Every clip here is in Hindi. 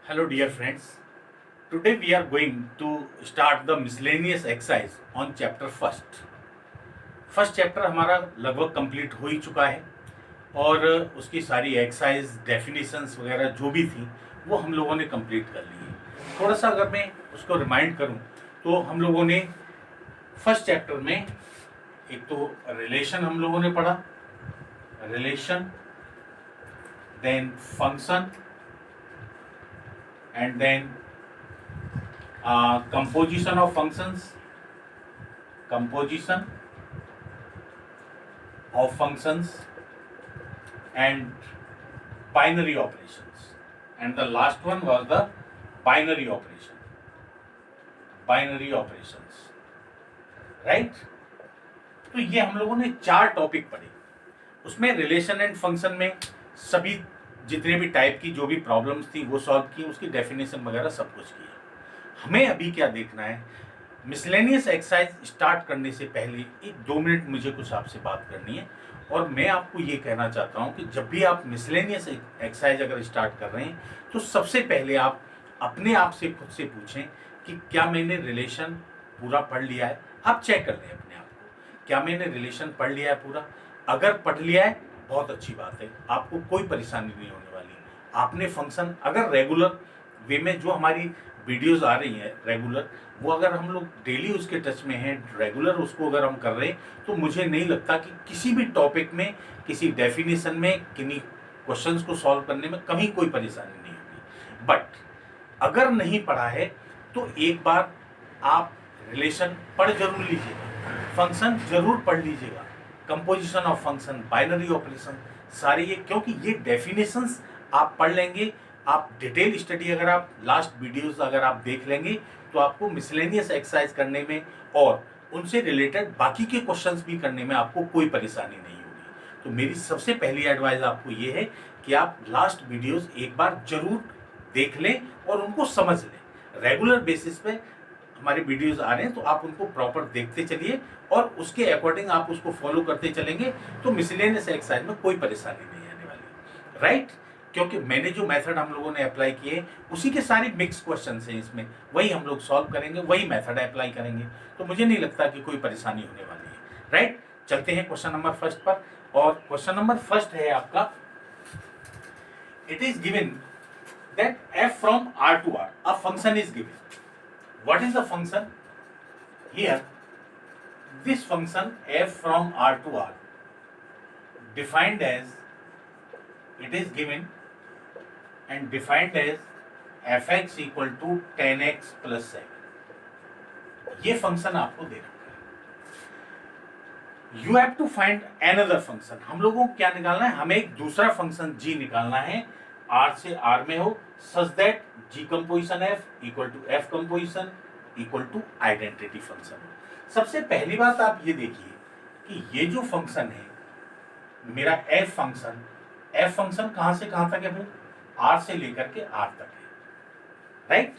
Hello dear friends. Today we are going to start the miscellaneous exercise on chapter first. First chapter हमारा लगभग कंप्लीट हो ही चुका है और उसकी सारी एक्सरसाइज डेफिनेशंस वगैरह जो भी थी वो हम लोगों ने कंप्लीट कर ली है। थोड़ा सा अगर मैं उसको रिमाइंड करूं तो हम लोगों ने फर्स्ट चैप्टर में एक तो रिलेशन हम लोगों ने पढ़ा, relation, then function and then composition of functions and binary operations, and the last one was the binary operations, right? तो ये हम लोगों ने 4 टॉपिक पढ़े। उसमें रिलेशन एंड फंक्शन में सभी जितने भी टाइप की जो भी प्रॉब्लम्स थी वो सॉल्व की, उसकी डेफिनेशन वगैरह सब कुछ किया। हमें अभी क्या देखना है, मिसलेनियस एक्सरसाइज स्टार्ट करने से पहले 1-2 मिनट मुझे कुछ आपसे बात करनी है। और मैं आपको ये कहना चाहता हूँ कि जब भी आप मिसलेनियस एक्सरसाइज अगर स्टार्ट कर रहे हैं तो सबसे पहले आप अपने आप से खुद से पूछें कि क्या मैंने रिलेशन पूरा पढ़ लिया है। आप चेक कर लें अपने आप को, क्या मैंने रिलेशन पढ़ लिया है पूरा। अगर पढ़ लिया है बहुत अच्छी बात है, आपको कोई परेशानी नहीं होने वाली। आपने फंक्शन अगर रेगुलर वे में जो हमारी वीडियोस आ रही हैं रेगुलर, वो अगर हम लोग डेली उसके टच में हैं, रेगुलर उसको अगर हम कर रहे हैं, तो मुझे नहीं लगता कि किसी भी टॉपिक में, किसी डेफिनेशन में, किन्हीं क्वेश्चंस को सॉल्व करने में कभी कोई परेशानी नहीं होगी। बट अगर नहीं पढ़ा है तो एक बार आप रिलेशन पढ़ जरूर लीजिएगा, फंक्शन जरूर पढ़ लीजिएगा, composition of function, binary operation, सारे ये, क्योंकि ये डेफिनेशंस आप पढ़ लेंगे, आप डिटेल स्टडी अगर आप लास्ट वीडियोस अगर आप देख लेंगे तो आपको मिसलेनियस एक्सरसाइज करने में और उनसे रिलेटेड बाकी के क्वेश्चंस भी करने में आपको कोई परेशानी नहीं होगी। तो मेरी सबसे पहली एडवाइस आपको ये है कि आप लास्ट वीडियोस एक बार जरूर देख लें और उनको समझ लें। रेगुलर बेसिस पे हमारे वीडियोस आ रहे हैं तो आप उनको प्रॉपर देखते चलिए और उसके अकॉर्डिंग आप उसको फॉलो करते चलेंगे तो मिसलेनियस एक्सरसाइज में कोई परेशानी नहीं आने वाली, राइट? क्योंकि मैंने जो मेथड हम लोगों ने अप्लाई किए उसी के सारे मिक्स क्वेश्चन हैं इसमें, वही हम लोग सॉल्व करेंगे, वही मेथड अप्लाई करेंगे, तो मुझे नहीं लगता कि कोई परेशानी होने वाली है, राइट? चलते हैं क्वेश्चन नंबर फर्स्ट पर। और क्वेश्चन नंबर फर्स्ट है आपका, it is given that f from R to R a function is given. What is the function? Here, this function f from R to R defined as, it is given and defined as fx equal to 10x plus 7. ये फंक्शन आपको दे रखा है। You have to find another function. हम लोगों को क्या निकालना है, हमें एक दूसरा फंक्शन g निकालना है, R से R में हो, such that g composition f equal to f composition equal to identity function. सबसे पहली बात आप ये देखिए कि ये जो फंक्शन है मेरा f फंक्शन कहां से कहां तक है भाई, R से लेकर के R तक है, राइट?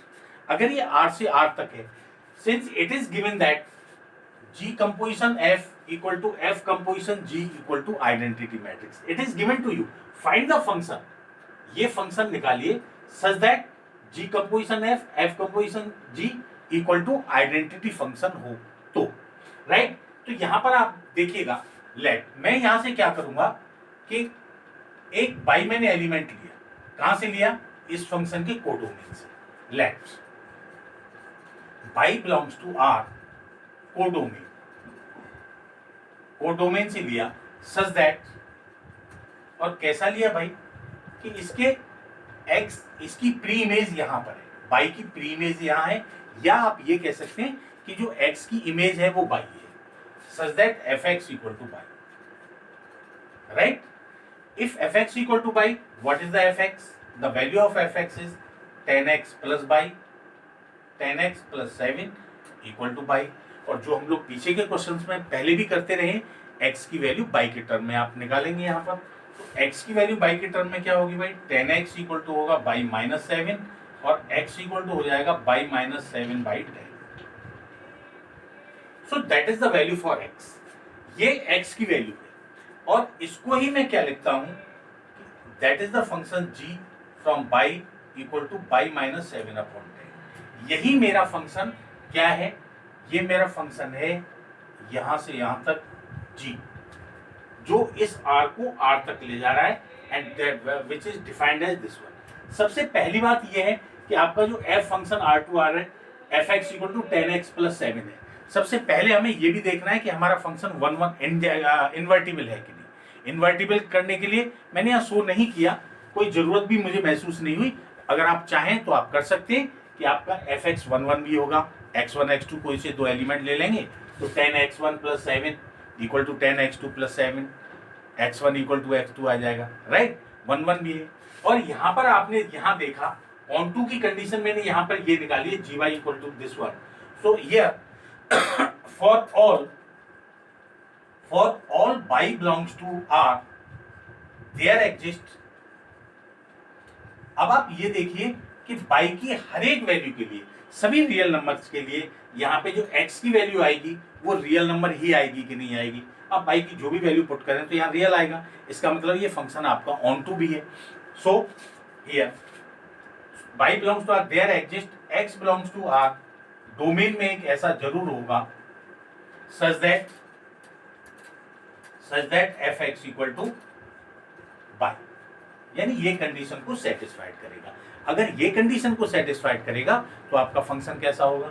अगर ये R से R तक है, since it is given that g composition f equal to f composition g equal to identity matrix, it is given to you, find the function. ये फंक्शन निकालिए such that g composition f composition g equal to identity function हो तो, राइट? तो यहां पर आप देखिएगा, लेट मैं यहां से क्या करूंगा कि एक बाई मैंने एलिमेंट लिया, कहां से लिया, इस फंक्शन के कोडोमेन से। Let y belongs to R, codomain से लिया सच दैट, और कैसा लिया भाई कि इसके x, इसकी प्री इमेज यहां पर है, बाई की प्री इमेज यहां है, या आप ये कह सकते हैं कि जो x की इमेज है वो बाई है, सच that fx equal to by, right? If fx equal to by, what is the fx? The value of fx is 10x plus by 10x plus 7 equal to by। और जो हम लोग पीछे के क्वेश्चंस में पहले भी करते रहे, x की वैल्यू बाई के टर्म में आप निकालेंगे यहाँ पर, तो x की वैल्यू बाई के टर्म में क्या होगी भाई, 10x इक्वल टू होगा बाई माइनस 7 और x इक्वल टू हो जाएगा by minus 7 by 10। So that is the value for x, ये x की वैल्यू है। और इसको ही मैं क्या लिखता हूं, that is the function g from by equal to by minus 7/10। यही मेरा फंक्शन क्या है, ये मेरा फंक्शन है यहां से यहां तक g, जो इस r को r तक ले जा रहा है, and which is defined as this one. सबसे पहली बात यह है कि आपका जो f फंक्शन r2r है, fx equal to 10x plus 7 है। सबसे पहले हमें यह भी देखना है कि हमारा फंक्शन 1 इन्वर्टिबल है कि नहीं। इन्वर्टिबल करने के लिए मैंने यहाँ शो नहीं किया, कोई जरूरत भी मुझे महसूस नहीं हुई। अगर आप चाहें तो आप कर सकते हैं कि आपका fx 1 भी होगा, x1 x2 कोई से दो एलिमेंट ले लेंगे तो 10x1 plus 7 equal to 10x2 plus 7, x1 equal to x2 आ जाएगा, राइट। 1 भी है। और यहाँ पर आपने यहाँ देखा ऑन टू की कंडीशन मैंने यहाँ पर ये निकाली है gy equal to this one. So here for all by belongs to R there exist। अब आप ये देखिए कि बाई की हर एक वैल्यू के लिए, सभी रियल नंबर्स के लिए यहाँ पे जो x की वैल्यू आएगी वो रियल नंबर ही आएगी कि नहीं आएगी। अब बाई की जो भी वैल्यू पुट करें तो यहाँ रियल आएगा, इसका मतलब ये फंक्शन आपका ऑन टू भी है। So here y belongs to R there exist x belongs to R, domain में एक ऐसा जरूर होगा such that fx equal to y, यानी ये कंडीशन को सेटिस्फाइड करेगा। अगर ये कंडीशन को सेटिस्फाइड करेगा तो आपका फंक्शन कैसा होगा।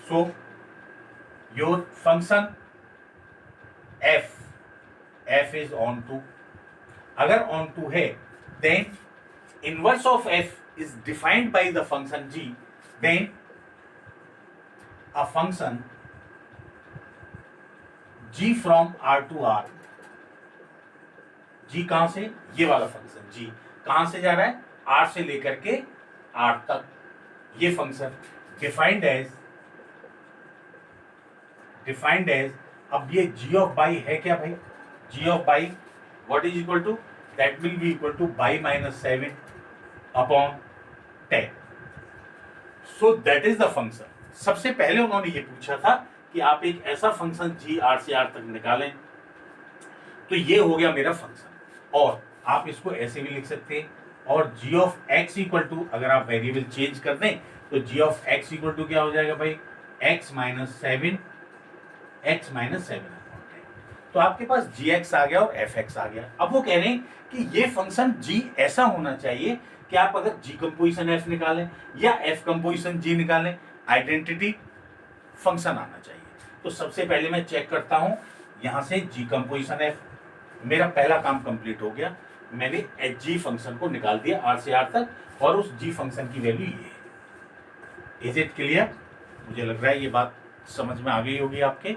So your function f is onto. अगर ऑन टू है then inverse of f is defined by the function g, then a function g from r to r, g कहां से, ये वाला फंक्शन g कहां से जा रहा है, r से लेकर के r तक, ये फंक्शन डिफाइंड एज अब ये g ऑफ बाई है क्या भाई, g of y what is equal to, that will be equal to by minus 7 upon 10। So that is the function. सबसे पहले उन्होंने ये पूछा था कि आप एक ऐसा फंक्शन g r से r तक निकालें, तो ये हो गया मेरा फंक्शन। और आप इसको ऐसे भी लिख सकते हैं, और g of x equal to, अगर आप वेरिएबल चेंज कर दें तो g of x equal to क्या हो जाएगा भाई, x माइनस 7 तो आपके पास gx आ गया और fx आ गया। अब वो कह रहे हैं कि ये फंक्शन g ऐसा होना चाहिए कि आप अगर g कंपोजिशन f निकालें या f कंपोजिशन g निकालें, आइडेंटिटी फंक्शन आना चाहिए। तो सबसे पहले मैं चेक करता हूं यहां से g कंपोजिशन f, मेरा पहला काम कंप्लीट हो गया, मैंने g फंक्शन को निकाल दिया r से r तक, और उस g फंक्शन की वैल्यू ये है। Is it clear? मुझे लग रहा है ये बात समझ में आ गई होगी आपके।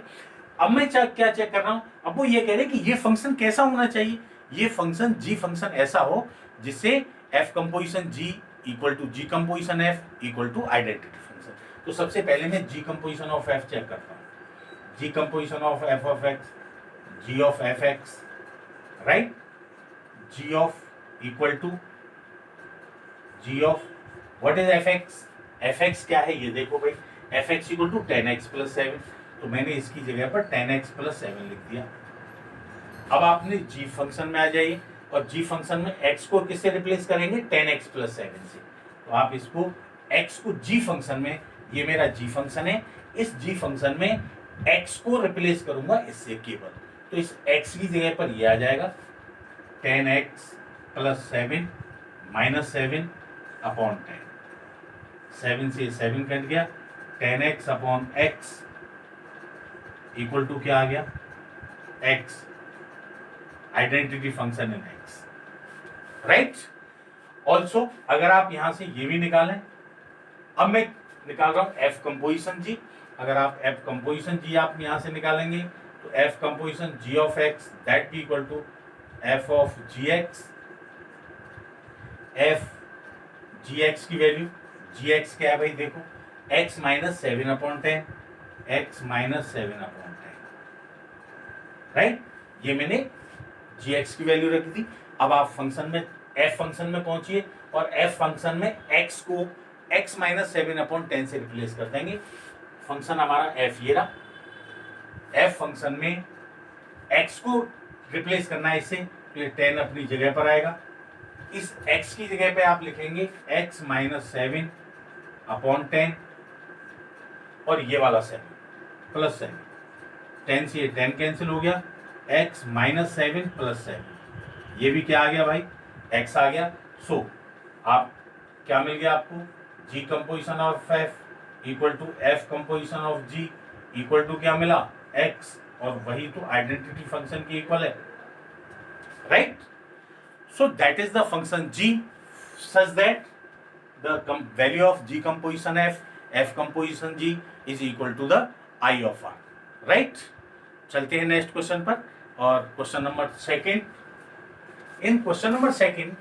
अब मैं क्या चेक कर रहा हूं, अब वो ये कह रहे हैं कि ये फंक्शन कैसा होना चाहिए, ये फंक्शन g फंक्शन ऐसा हो जिससे f composition g equal to g composition f equal to identity function. तो सबसे पहले मैं g composition of f check करता हूं, g composition of f of x, g of fx, right, g of equal to g of what is fx, fx क्या है ये देखो भाई, fx equal to 10x plus 7, तो मैंने इसकी जगह पर 10x प्लस 7 लिख दिया। अब आपने g फंक्शन में आ जाइए, और g फंक्शन में x को किससे रिप्लेस करेंगे, 10x प्लस 7 से। तो आप इसको x को g फंक्शन में, ये मेरा g फंक्शन है, इस g फंक्शन में x को रिप्लेस करूंगा इससे केवल, तो इस x की जगह पर ये आ जाएगा 10x प्लस 7 माइनस 7 अपॉन 10, 7 से 7 कट गया, 10x upon x equal to क्या आ गया, x, identity function in x, right. Also अगर आप यहां से ये भी निकालें, अब मैं निकाल रहा हूं f कंपोजिशन g, अगर आप f कंपोजिशन g आप यहां से निकालेंगे तो f composition g of x that be equal to f of gx, f gx की वैल्यू, gx क्या है भाई देखो, x minus 7 upon 10, x minus 7 upon 10, right. ये मैंने gx की वैल्यू रख दी। अब आप फंक्शन में f फंक्शन में पहुंचिए, और f फंक्शन में x को x माइनस 7 अपॉन 10 से रिप्लेस कर देंगे। फंक्शन हमारा f ये रहा, f फंक्शन में x को रिप्लेस करना है इससे, तो ये 10 अपनी जगह पर आएगा, इस x की जगह पे आप लिखेंगे x माइनस 7 अपॉन 10 और ये वाला 7 प्लस 7, 10 से ये 10 कैंसिल हो गया, x माइनस 7 प्लस 7, ये भी क्या आ गया भाई, x आ गया। सो आप क्या मिल गया आपको, g composition of f equal to f composition of g equal to क्या मिला, x, और वही तो आइडेंटिटी फंक्शन की इक्वल है, right. So that is the function g such that the value of g composition f composition g is equal to the I of r, right। चलते हैं नेक्स्ट क्वेश्चन पर, और question number second. In question number second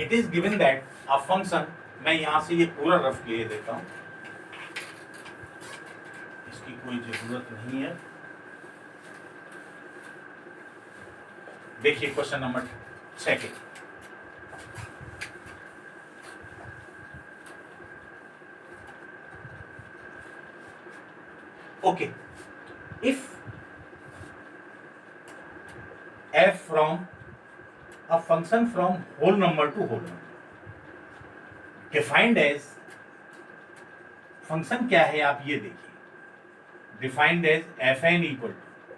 it is given that a function, मैं यहां से ये पूरा रफ ले देता हूं, इसकी कोई जरूरत नहीं है। देखिए question number second, okay, if f from a function from whole number to whole number defined as, function क्या है आप ये देखिए, defined as F N equal to,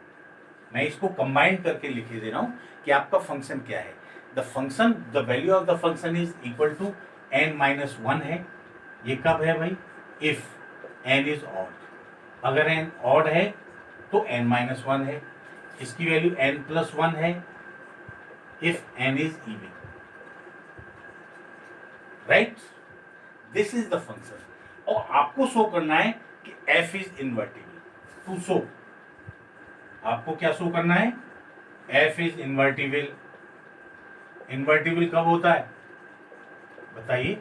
मैं इसको कंबाइन करके लिख दे रहा हूं कि आपका फंक्शन क्या है। The function, the value of the function is equal to n minus 1 है। ये कब है भाई, इफ n इज ऑड, अगर n ऑड है तो n माइनस 1 है, इसकी वैल्यू n प्लस 1 है if n is even, right. This is the function, और आपको शो करना है कि f is invertible. To show, आपको क्या शो करना है, f इज इन्वर्टिबल। इन्वर्टिबल कब होता है बताइए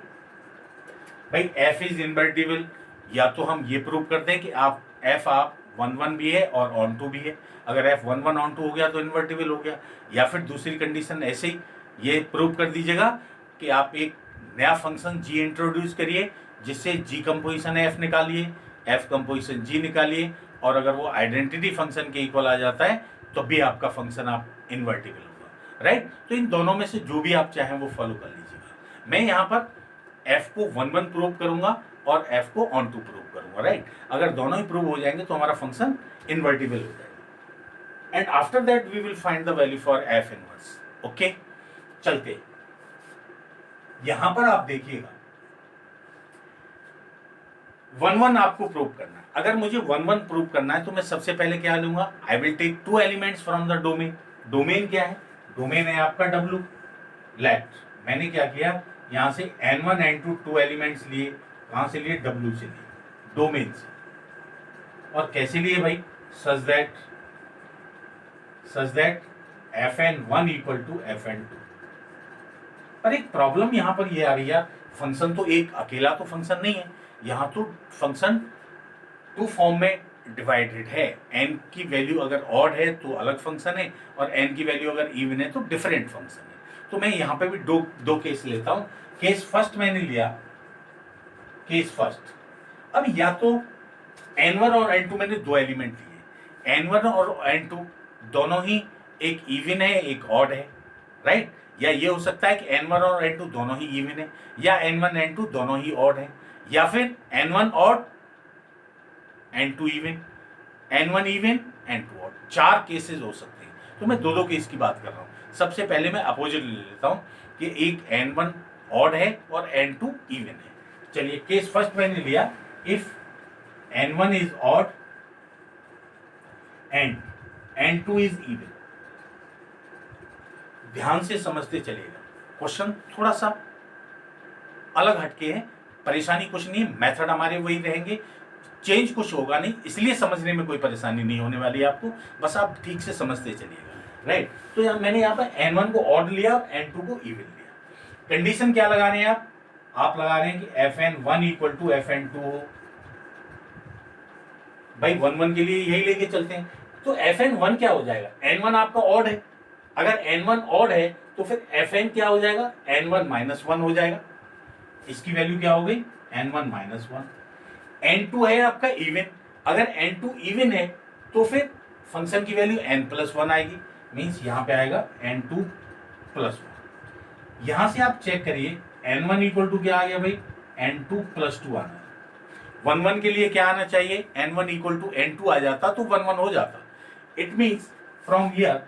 भाई, f इज इन्वर्टिबल, या तो हम ये प्रूव करते हैं कि आप f आप 1 1 भी है और ऑन टू भी है, अगर f 1 1 ऑन टू हो गया तो इन्वर्टिबल हो गया, या फिर दूसरी कंडीशन ऐसे ही ये प्रूव कर दीजिएगा कि आप एक नया फंक्शन g इंट्रोड्यूस करिए जिससे g कंपोजिशन f निकालिए, f कंपोजिशन g निकालिए, और अगर वो आइडेंटिटी फंक्शन के इक्वल आ जाता है तो भी आपका फंक्शन आप इन्वर्टिबल होगा, राइट। तो इन दोनों में से जो भी आप चाहें वो फॉलो कर लीजिएगा। मैं यहाँ पर f को 1 1 प्रूव करूंगा और f को ऑन टू प्रूव करूंगा, राइट। अगर दोनों ही प्रूव हो जाएंगे तो हमारा फंक्शन इन्वर्टिबल हो जाएगा, and after that we will find the value for f inverse. Okay, चलते यहां पर आप देखिएगा 1 1 आपको प्रूव करना है। अगर मुझे 1 1 प्रूव करना है तो मैं सबसे पहले क्या लूंगा, I will take 2 elements from the domain. Domain क्या है, डोमेन है आपका W। लेट मैंने क्या किया, यहां से n1 n2 2 एलिमेंट्स लिए, कहां से लिए, W से लिए, डोमेन से। और कैसे लिए भाई, such that fn1 equal to fn2। पर एक प्रॉब्लम यहां पर ये आ रही है, फंक्शन तो एक अकेला तो फंक्शन नहीं है, यहाँ तो फंक्शन 2 फॉर्म में डिवाइडेड है। n की वैल्यू अगर ऑड है तो अलग फंक्शन है, और n की वैल्यू अगर इवन है तो डिफरेंट फंक्शन है। तो मैं यहाँ पे भी दो केस लेता हूँ। केस फर्स्ट मैंने लिया, केस फर्स्ट, अब या तो n1 और n2 मैंने 2 एलिमेंट लिए, n1 और n2 दोनों ही एक इवन है एक ऑड है, राइट। या ये हो सकता है कि n1 और n2 दोनों ही इवन है, या n1 n2 दोनों ही ऑड है, या फिर n1 odd n2 even, n1 even n2 odd. 4 cases हो सकते हैं, तो मैं दो केस की बात कर रहा हूँ। सबसे पहले मैं अपोजिट ले लेता हूँ कि एक n1 ऑड है और n2 इवन है। चलिए केस फर्स्ट मैंने लिया, if n1 is odd and n2 is even. ध्यान से समझते चलिएगा, क्वेश्चन थोड़ा सा अलग हटके है, परेशानी कुछ नहीं, मेथड हमारे वही रहेंगे, चेंज कुछ होगा नहीं, इसलिए समझने में कोई परेशानी नहीं होने वाली है आपको, बस आप ठीक से समझते चलिएगा, राइट। तो मैंने यहाँ पर n1 को ऑड लिया और n2 को इवन लिया। कंडीशन क्या लगा रहे हैं आप लगा रहे हैं कि fn1 इक्वल टू fn2 हो। भाई 1 1 के लिए यही लेके चलते हैं, तो fn1 क्या हो जाएगा, n1 आपका ऑड है, अगर n1 ऑड है तो फिर fn क्या हो जाएगा, n1 माइनस 1 हो जाएगा। इसकी वैल्यू क्या हो गई, n1 माइनस 1। n2 है आपका इवन, अगर n2 इवन है तो फिर फंक्शन की वैल्यू n प्लस 1 आएगी, मीन्स यहाँ पे आएगा n2 प्लस 1। यहां से आप चेक करिए n1 इक्वल टू क्या आ गया भाई, n2 प्लस 2 आना है। 1 1 के लिए क्या आना चाहिए, n1 इक्वल टू n2 आ जाता तो 1 1 हो जाता। It means from here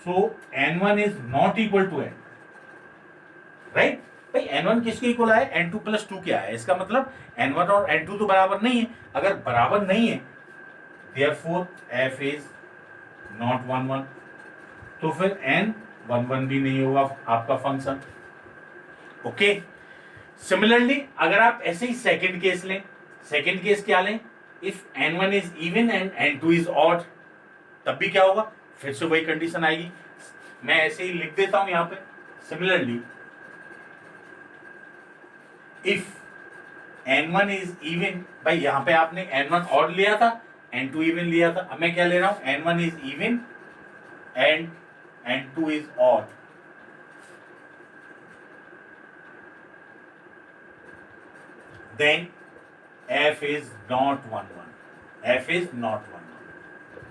so n1 is not equal to n, right. भाई n1 किसके इक्वल आया, n2 प्लस 2 क्या है, इसका मतलब n1 और n2 तो बराबर नहीं है। अगर बराबर नहीं है therefore f इज नॉट 1 1, तो फिर n 1 1 भी नहीं होगा आपका फंक्शन। ओके, सिमिलरली अगर आप ऐसे ही सेकंड केस लें, सेकंड केस क्या लें, if n1 is even and n2 is odd, तब भी क्या होगा, फिर से वही कंडीशन आएगी। मैं ऐसे ही लिख देता हूं यहां पे, similarly if n1 is even, भाई यहां पे आपने n1 ऑड लिया था, n2 इवन लिया था, अब मैं क्या ले रहा हूं, n1 is even and n2 is odd, then f is not 1 1, f is not 1 1,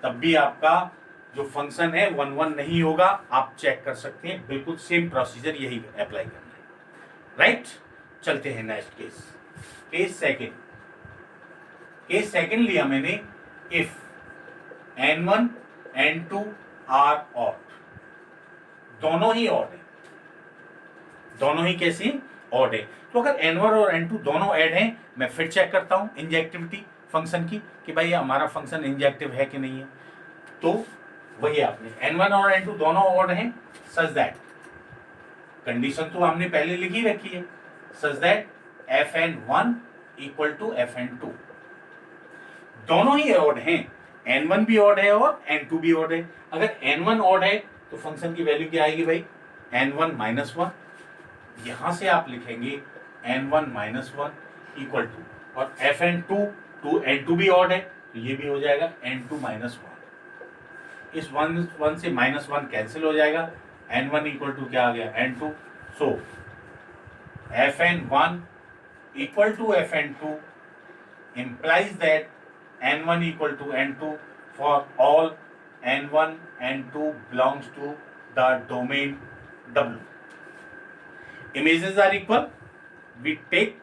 तब भी आपका जो फंक्शन है 1 1 नहीं होगा। आप चेक कर सकते हैं, बिल्कुल सेम प्रोसीजर यही अप्लाई करना है, राइट। चलते हैं next case, case second. Case second लिया मैंने, if n1 n2 are odd, दोनों ही ऑड है, दोनों ही कैसे ऑड है। तो अगर n1 और n2 दोनों ऐड हैं, मैं फिर चेक करता हूं इंजेक्टिविटी फंक्शन की कि भाई हमारा फंक्शन इंजेक्टिव है कि नहीं है। तो वही आपने n1 और n2 दोनों ऑड हैं, सच दैट, कंडीशन तो हमने पहले लिखी रखी है, such that fn1 equal to fn2, दोनों ही ऑड हैं, n1 भी ऑड है और n2 भी ऑड है। अगर n1 ऑड है तो फंक्शन की वैल्यू क्या आएगी भाई, n1 माइनस 1, यहां से आप लिखेंगे n1 माइनस 1 इक्वल टू, और fn2 टू n2 भी ऑड है तो ये भी हो जाएगा n2 माइनस 1, इस 1 से माइनस 1 कैंसिल हो जाएगा, n1 इक्वल टू क्या आ गया n2, so fn1 equal to fn2 implies that n1 equal to n2 for all n1 n2 belongs to the domain W. Images are equal, we take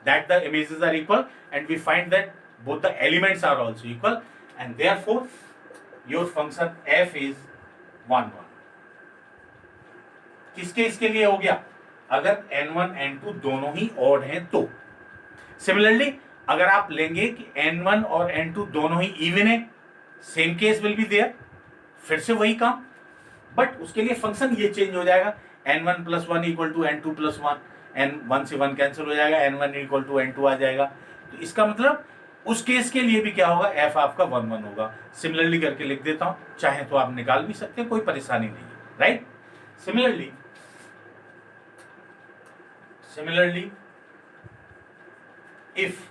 that the images are equal and we find that both the elements are also equal, and therefore your function f is 1 1। किसके इसके लिए हो गया, अगर n1 n2 दोनों ही ऑड हैं तो। सिमिलरली अगर आप लेंगे कि n1 और n2 दोनों ही इवन है, same case will be there, फिर से वही काम, बट उसके लिए फंक्शन ये चेंज हो जाएगा, n1 plus 1 equal to n2 plus 1, n1 से 1 कैंसिल हो जाएगा, n1 इक्वल टू n2 आ जाएगा। तो इसका मतलब उस केस के लिए भी क्या होगा, f आपका 1 1 होगा। सिमिलरली करके लिख देता हूं, चाहे तो आप निकाल भी सकते हैं, कोई परेशानी नहीं है, right. Similarly if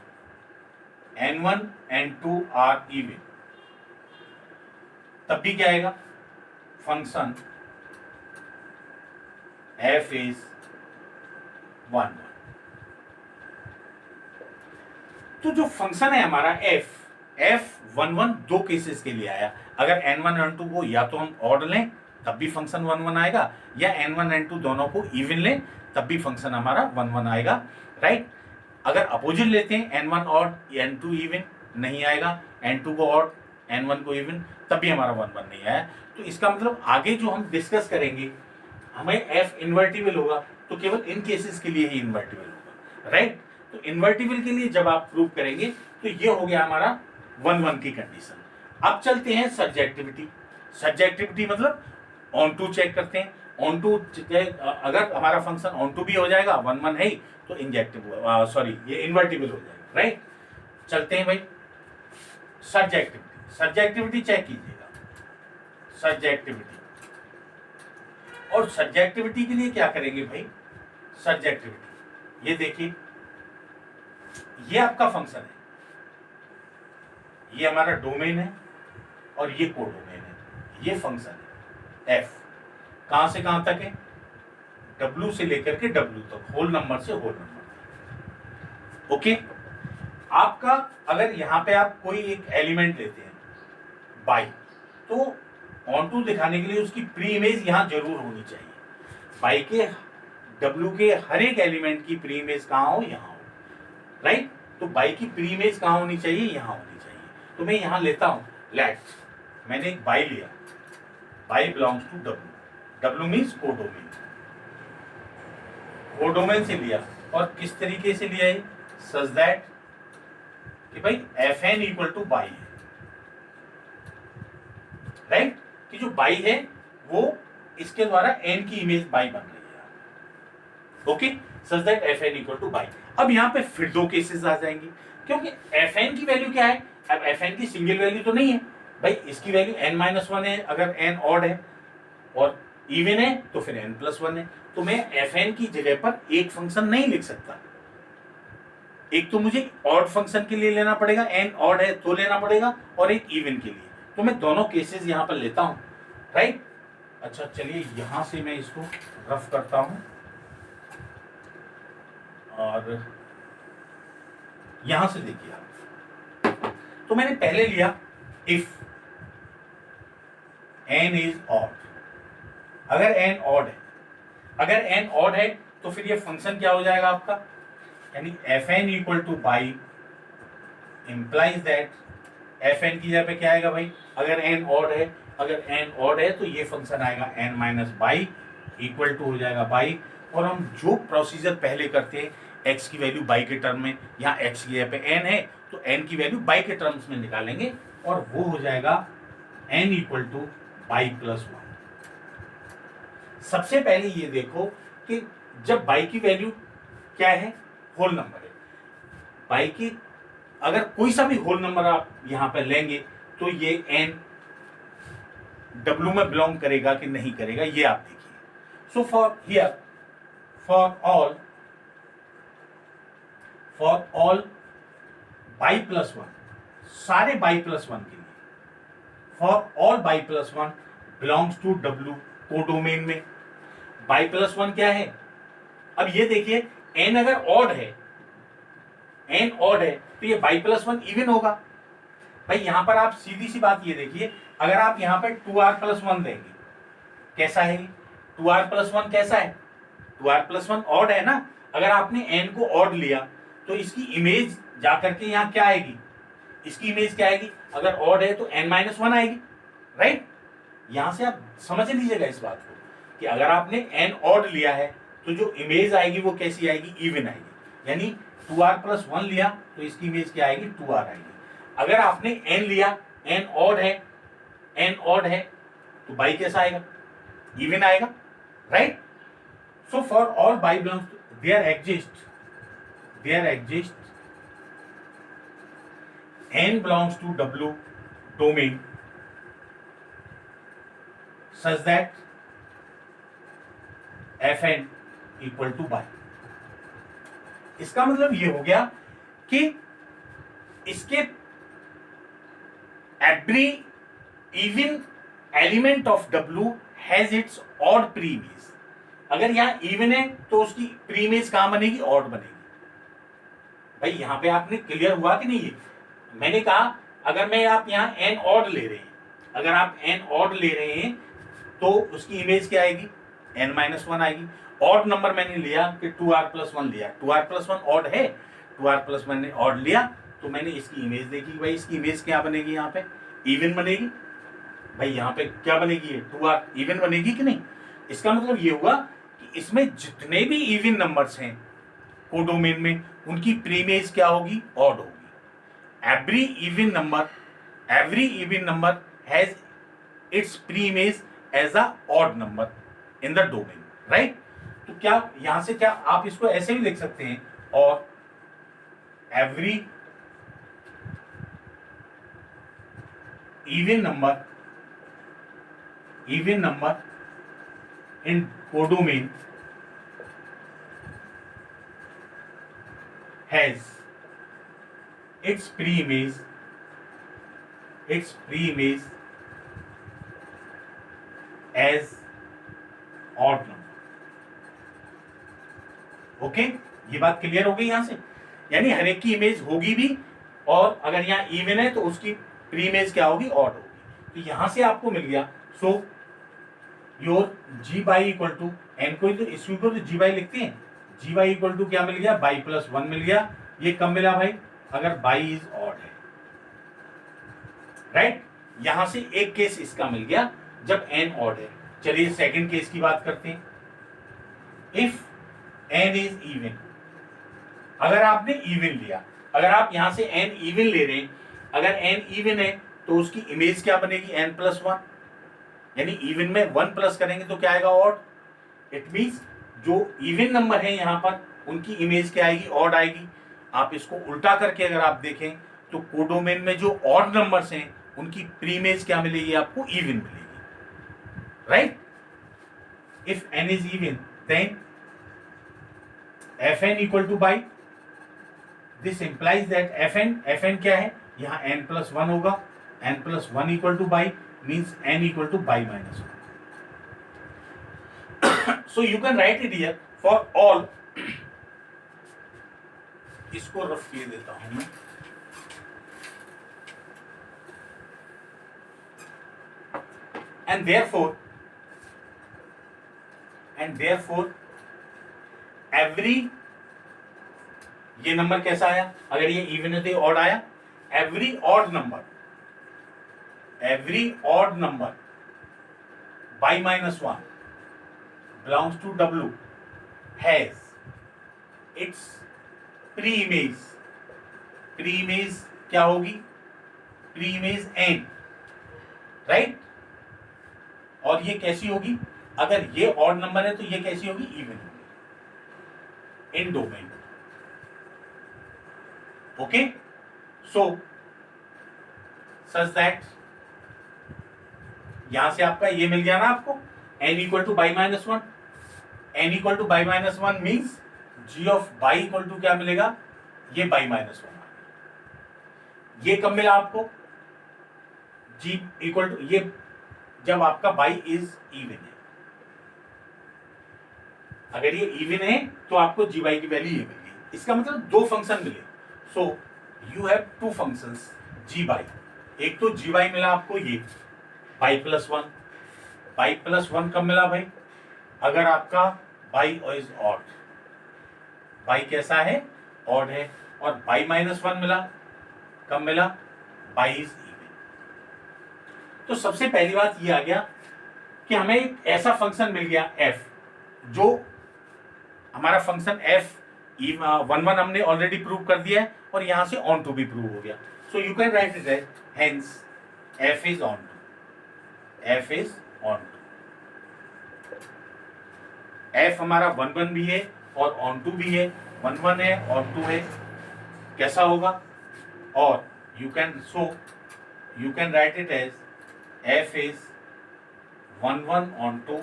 n1 n2 are even, तब भी क्या आएगा, फंक्शन f इज 1 1। तो जो फंक्शन है हमारा f 1 1 दो केसेस के लिए आया। अगर n1 n2 को या तो हम ऑड लें तब भी फंक्शन 1 1 आएगा, या n1 n2 दोनों को इवन लें तब भी फंक्शन हमारा 1 1 आएगा, राइट। अगर अपोजिट लेते हैं n1 ऑड n2 इवन, नहीं आएगा, n2 को ऑड n1 को इवन, तब भी हमारा 1 1 नहीं आया। तो इसका मतलब आगे जो हम डिस्कस करेंगे हमें f इन्वर्टिबल होगा तो केवल इन केसेस के लिए ही इन्वर्टिबल होगा, राइट। तो इन्वर्टिबल के लिए जब आप प्रूव करेंगे तो ये हो गया हमारा 1 1 की कंडीशन। अब चलते हैं सब्जेक्टिविटी। सब्जेक्टिविटी मतलब ऑन टू चेक करते हैं, ऑन टू अगर हमारा फंक्शन ऑन टू भी हो जाएगा 1 1 है तो इंजेक्टिव सॉरी ये इन्वर्टिबल हो जाएगा, राइट। चलते हैं भाई सब्जेक्टिविटी चेक कीजिएगा, सब्जेक्टिविटी। और सब्जेक्टिविटी के लिए क्या करेंगे भाई, सब्जेक्टिविटी ये देखिए, ये आपका फंक्शन है, ये हमारा डोमेन है और ये कोडोमेन है, ये फंक्शन है f, कहां से कहां तक है, w से लेकर के w तक, होल नंबर से होल नंबर तक। ओके, आपका अगर यहां पे आप कोई एक एलिमेंट लेते हैं बाई, तो ऑन टू दिखाने के लिए उसकी प्री इमेज यहां जरूर होनी चाहिए। बाई के डब्ल्यू के हर एक एलिमेंट की प्री इमेज कहाँ हो, यहाँ हो, राइट। तो बाई की प्री इमेज कहाँ होनी चाहिए, यहाँ होनी चाहिए। तो मैं यहाँ लेता हूँ लेट, मैंने एक बाई लिया, y belongs to W, W means codomain, codomain से लिया। और किस तरीके से लिया है, सच दैट कि भाई F N equal to y है, राइट। कि जो बाई है वो इसके द्वारा एन की इमेज बाई बन रही है, okay, such that F N equal to y. अब यहाँ पे फिर दो केसेस आ जाएंगे, क्योंकि एफ एन की वैल्यू क्या है, अब एफ एन की सिंगल वैल्यू तो नहीं है भाई, इसकी वैल्यू एन माइनस वन है, अगर एन ऑड है और इवन है तो फिर एन प्लस वन है। तो मैं एफ एन की जगह पर एक फंक्शन नहीं लिख सकता, एक तो मुझे ऑड फंक्शन के लिए लेना पड़ेगा, एन ऑड है तो लेना पड़ेगा, और एक इवन के लिए। तो मैं दोनों केसेस यहां पर लेता हूं, राइट। अच्छा चलिए यहां से मैं इसको रफ करता हूं, और यहां से देखिए आप, तो मैंने पहले लिया इफ एन इज ऑड, अगर एन ऑड है, अगर एन ऑड है तो फिर ये फंक्शन क्या हो जाएगा आपका, यानी F N equal to y implies that F N की जगह पे क्या आएगा भाई, अगर एन ऑड है, अगर एन ऑड है तो ये फंक्शन आएगा N minus y equal to हो जाएगा बाई। और हम जो प्रोसीजर पहले करते हैं, एक्स की वैल्यू बाई के टर्म में, यहाँ एक्स की जगह पे एन है तो एन की वैल्यू बाई के टर्म्स में निकालेंगे, और वो हो जाएगा N equal to y plus one. सबसे पहले ये देखो कि जब बाई की वैल्यू क्या है, होल नंबर है, बाई की अगर कोई सा भी होल नंबर आप यहां पर लेंगे तो ये एन डब्ल्यू में बिलोंग करेगा कि नहीं करेगा, ये आप देखिए। So for here for all y plus one, सारे बाई प्लस वन के लिए, for all y plus one belongs to W codomain में। बाई प्लस वन क्या है, अब ये देखिए एन अगर ऑड है, एन ऑड है तो ये बाई प्लस वन इवन होगा भाई। यहां पर आप सीधी सी बात ये देखिए, अगर आप यहां पर टू आर प्लस वन देंगे, कैसा है, टू आर प्लस वन कैसा है, two R plus one odd है ना। अगर आपने एन को ऑड लिया तो इसकी इमेज जाकर के यहाँ क्या आएगी, इसकी इमेज क्या आएगी, अगर ऑड है तो एन माइनस वन आएगी, राइट। यहां से आप समझ लीजिएगा इस बात को कि अगर आपने एन ऑड लिया है तो जो इमेज आएगी वो कैसी आएगी, इवन आएगी। यानी टू आर प्लस वन लिया तो इसकी इमेज क्या आएगी, टू आर आएगी। अगर आपने एन लिया, एन ऑड है, एन ऑड है तो बाई कैसा आएगा, इवन आएगा, right. So for all y belongs there exist n belongs to W domain such that fn equal to y। इसका मतलब ये हो गया कि इसके every even element of W has its odd pre-image। अगर यहाँ even है तो उसकी pre-image कहां बनेगी, odd बनेगी। भाई यहां पे आपने क्लियर हुआ कि नहीं, मैंने कहा अगर मैं आप यहाँ एन ऑड ले रहे हैं, अगर आप एन ऑड ले रहे हैं तो उसकी इमेज क्या आएगी, एन माइनस वन आएगी। ऑड नंबर मैंने लिया कि टू आर प्लस वन लिया, two R plus one odd है, टू आर प्लस वन ने ऑड लिया तो मैंने इसकी इमेज देखी, भाई इसकी इमेज क्या बनेगी, यहाँ पे इवन बनेगी। भाई यहाँ पे क्या बनेगी, टू आर इवन बनेगी कि नहीं। इसका मतलब ये हुआ कि इसमें जितने भी इवन नंबर्स हैं कोडोमेन में, उनकी प्रीइमेज क्या होगी, ऑड होगी। every even number has its pre-image as a odd number in the domain, right। तो क्या यहां से क्या आप इसको ऐसे भी लिख सकते हैं, और every even number in codomain has its pre-image as odd number। Okay, ये बात क्लियर हो गई यहां से। यानी हर एक की इमेज होगी भी, और अगर यहाँ इवन है तो उसकी प्री इमेज क्या होगी, ऑड होगी। तो यहां से आपको मिल गया। So your G y equal to N को तो इसको तो जी बाई लिखते हैं, जी बाई इक्वल टू क्या मिल गया, बाई प्लस 1 मिल गया। ये कब मिला भाई, अगर बाई इज ऑड है, राइट। यहां से एक केस इसका मिल गया जब एन ऑड है। चलिए सेकंड केस की बात करते हैं। इफ एन इज इवन, अगर आपने इवन लिया, अगर आप यहां से एन इवन ले रहे हैं, अगर एन इवन है तो उसकी इमेज क्या बनेगी, एन प्लस 1, यानी इवन में 1 प्लस करेंगे तो क्या आएगा, ऑड। इट मींस जो इवन नंबर है यहां पर उनकी इमेज क्या आएगी, ऑड आएगी। आप इसको उल्टा करके अगर आप देखें तो कोडोमेन में जो ऑड नंबर्स हैं उनकी प्रीमेज क्या मिलेगी, आपको इवन मिलेगी, right. If n is even then f N equal to y, this implies that F n क्या है, यहां एन प्लस 1 होगा, n plus 1 equal to y means n equal to by minus 1। So you can write it here for all. इसको रफ किए देता हूं मैं, and therefore every, ये नंबर कैसा आया, अगर ये इवन है तो ऑड आया। every odd number by minus 1 belongs to W has its pre-image क्या होगी, pre-image n, राइट। और ये कैसी होगी, अगर ये ऑड नंबर है तो ये कैसी होगी, इवन होगी in domain. Okay, so such that यहां से आपका ये मिल गया ना आपको, n equal to by minus 1, n equal to by minus 1 means g of by equal to क्या मिलेगा, ये बाई माइनस 1। ये कब मिला आपको, g इक्वल टू, ये जब आपका बाई इज इवन है। अगर ये इवन है तो आपको जी बाई की वैल्यू ये मिल गई। इसका मतलब दो फंक्शन मिले। So you have two functions g y. एक तो जी बाई मिला आपको ये बाई प्लस 1, बाई प्लस 1 कब मिला भाई, अगर आपका बाई इज ऑड, बाई कैसा है, ऑड है। और बाई माइनस 1 मिला, कब मिला, बाई इज इवन। तो सबसे पहली बात ये आ गया कि हमें एक ऐसा फंक्शन मिल गया f, जो हमारा फंक्शन f 1 हमने ऑलरेडी प्रूव कर दिया है और यहां से ऑन टू भी प्रूव हो गया। So you can write it hence f is onto, f is onto. f हमारा 1 भी है और ऑन टू भी है, 1 है ऑन टू है, कैसा होगा। और you can write it as f is 1 on 2,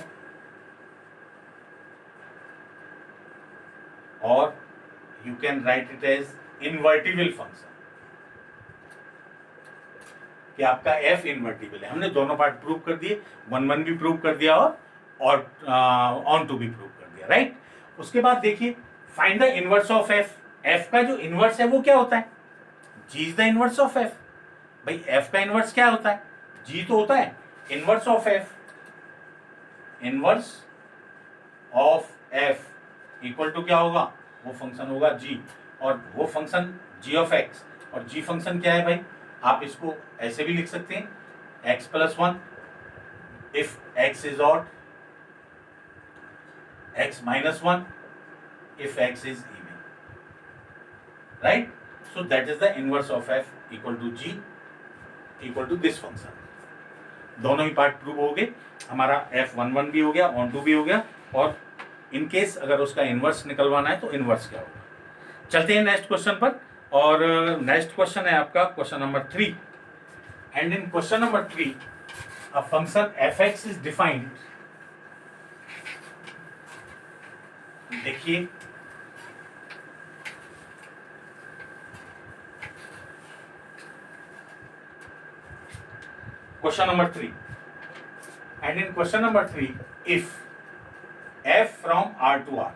or you can write it as invertible function, कि आपका f इन्वर्टिबल है। हमने दोनों पार्ट प्रूव कर दिए, 1 भी प्रूव कर दिया और ऑन टू भी प्रूव कर दिया, राइट। उसके बाद देखिए find the inverse of f। f का जो इनवर्स है वो क्या होता है, g is the inverse of f। भाई f का इनवर्स क्या होता है, g तो होता है inverse of f। Inverse of f equal to क्या होगा, वो फंक्शन होगा g, और वो फंक्शन g ऑफ x। और g फंक्शन क्या है भाई, आप इसको ऐसे भी लिख सकते हैं, x plus 1 if x is odd, x minus 1 if x is even, right? So that is the inverse of f equal to g equal to this function। दोनों ही पार्ट प्रूव हो गए, हमारा f11 भी हो गया, ऑन टू भी हो गया, और इन केस अगर उसका इनवर्स निकलवाना है तो इनवर्स क्या होगा। चलते हैं नेक्स्ट क्वेश्चन पर, और नेक्स्ट क्वेश्चन है आपका question number 3। And in question number 3 a function fx is defined. देखिए question number 3, and in question number 3 if f from R to R,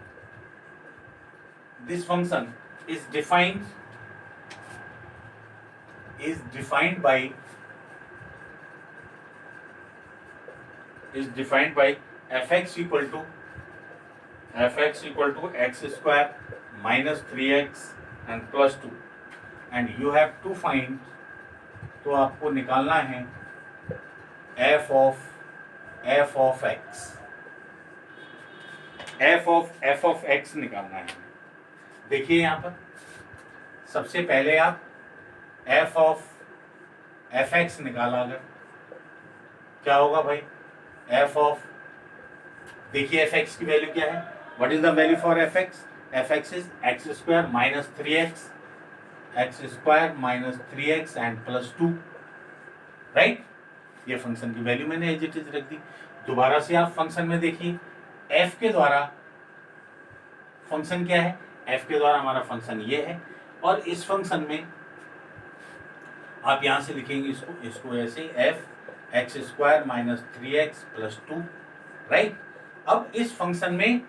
this function is defined by is defined by fx equal to x square minus 3x and plus 2 and you have to find, तो आपको निकालना है f of x निकालना है। देखिए यहाँ पर सबसे पहले आप f of fx निकाला, अगर क्या होगा भाई, f of, देखिए fx की वैल्यू क्या है, what is the value for fx? fx is x square minus 3x and plus 2, right. ये फंक्शन की वैल्यू मैंने एज इट इज रख दी। दोबारा से आप फंक्शन में देखिए, f के द्वारा फंक्शन क्या है, f के द्वारा हमारा फंक्शन ये है, और इस फंक्शन में आप यहां से लिखेंगे इसको ऐसे f x square minus 3x plus 2, right. अब इस फंक्शन में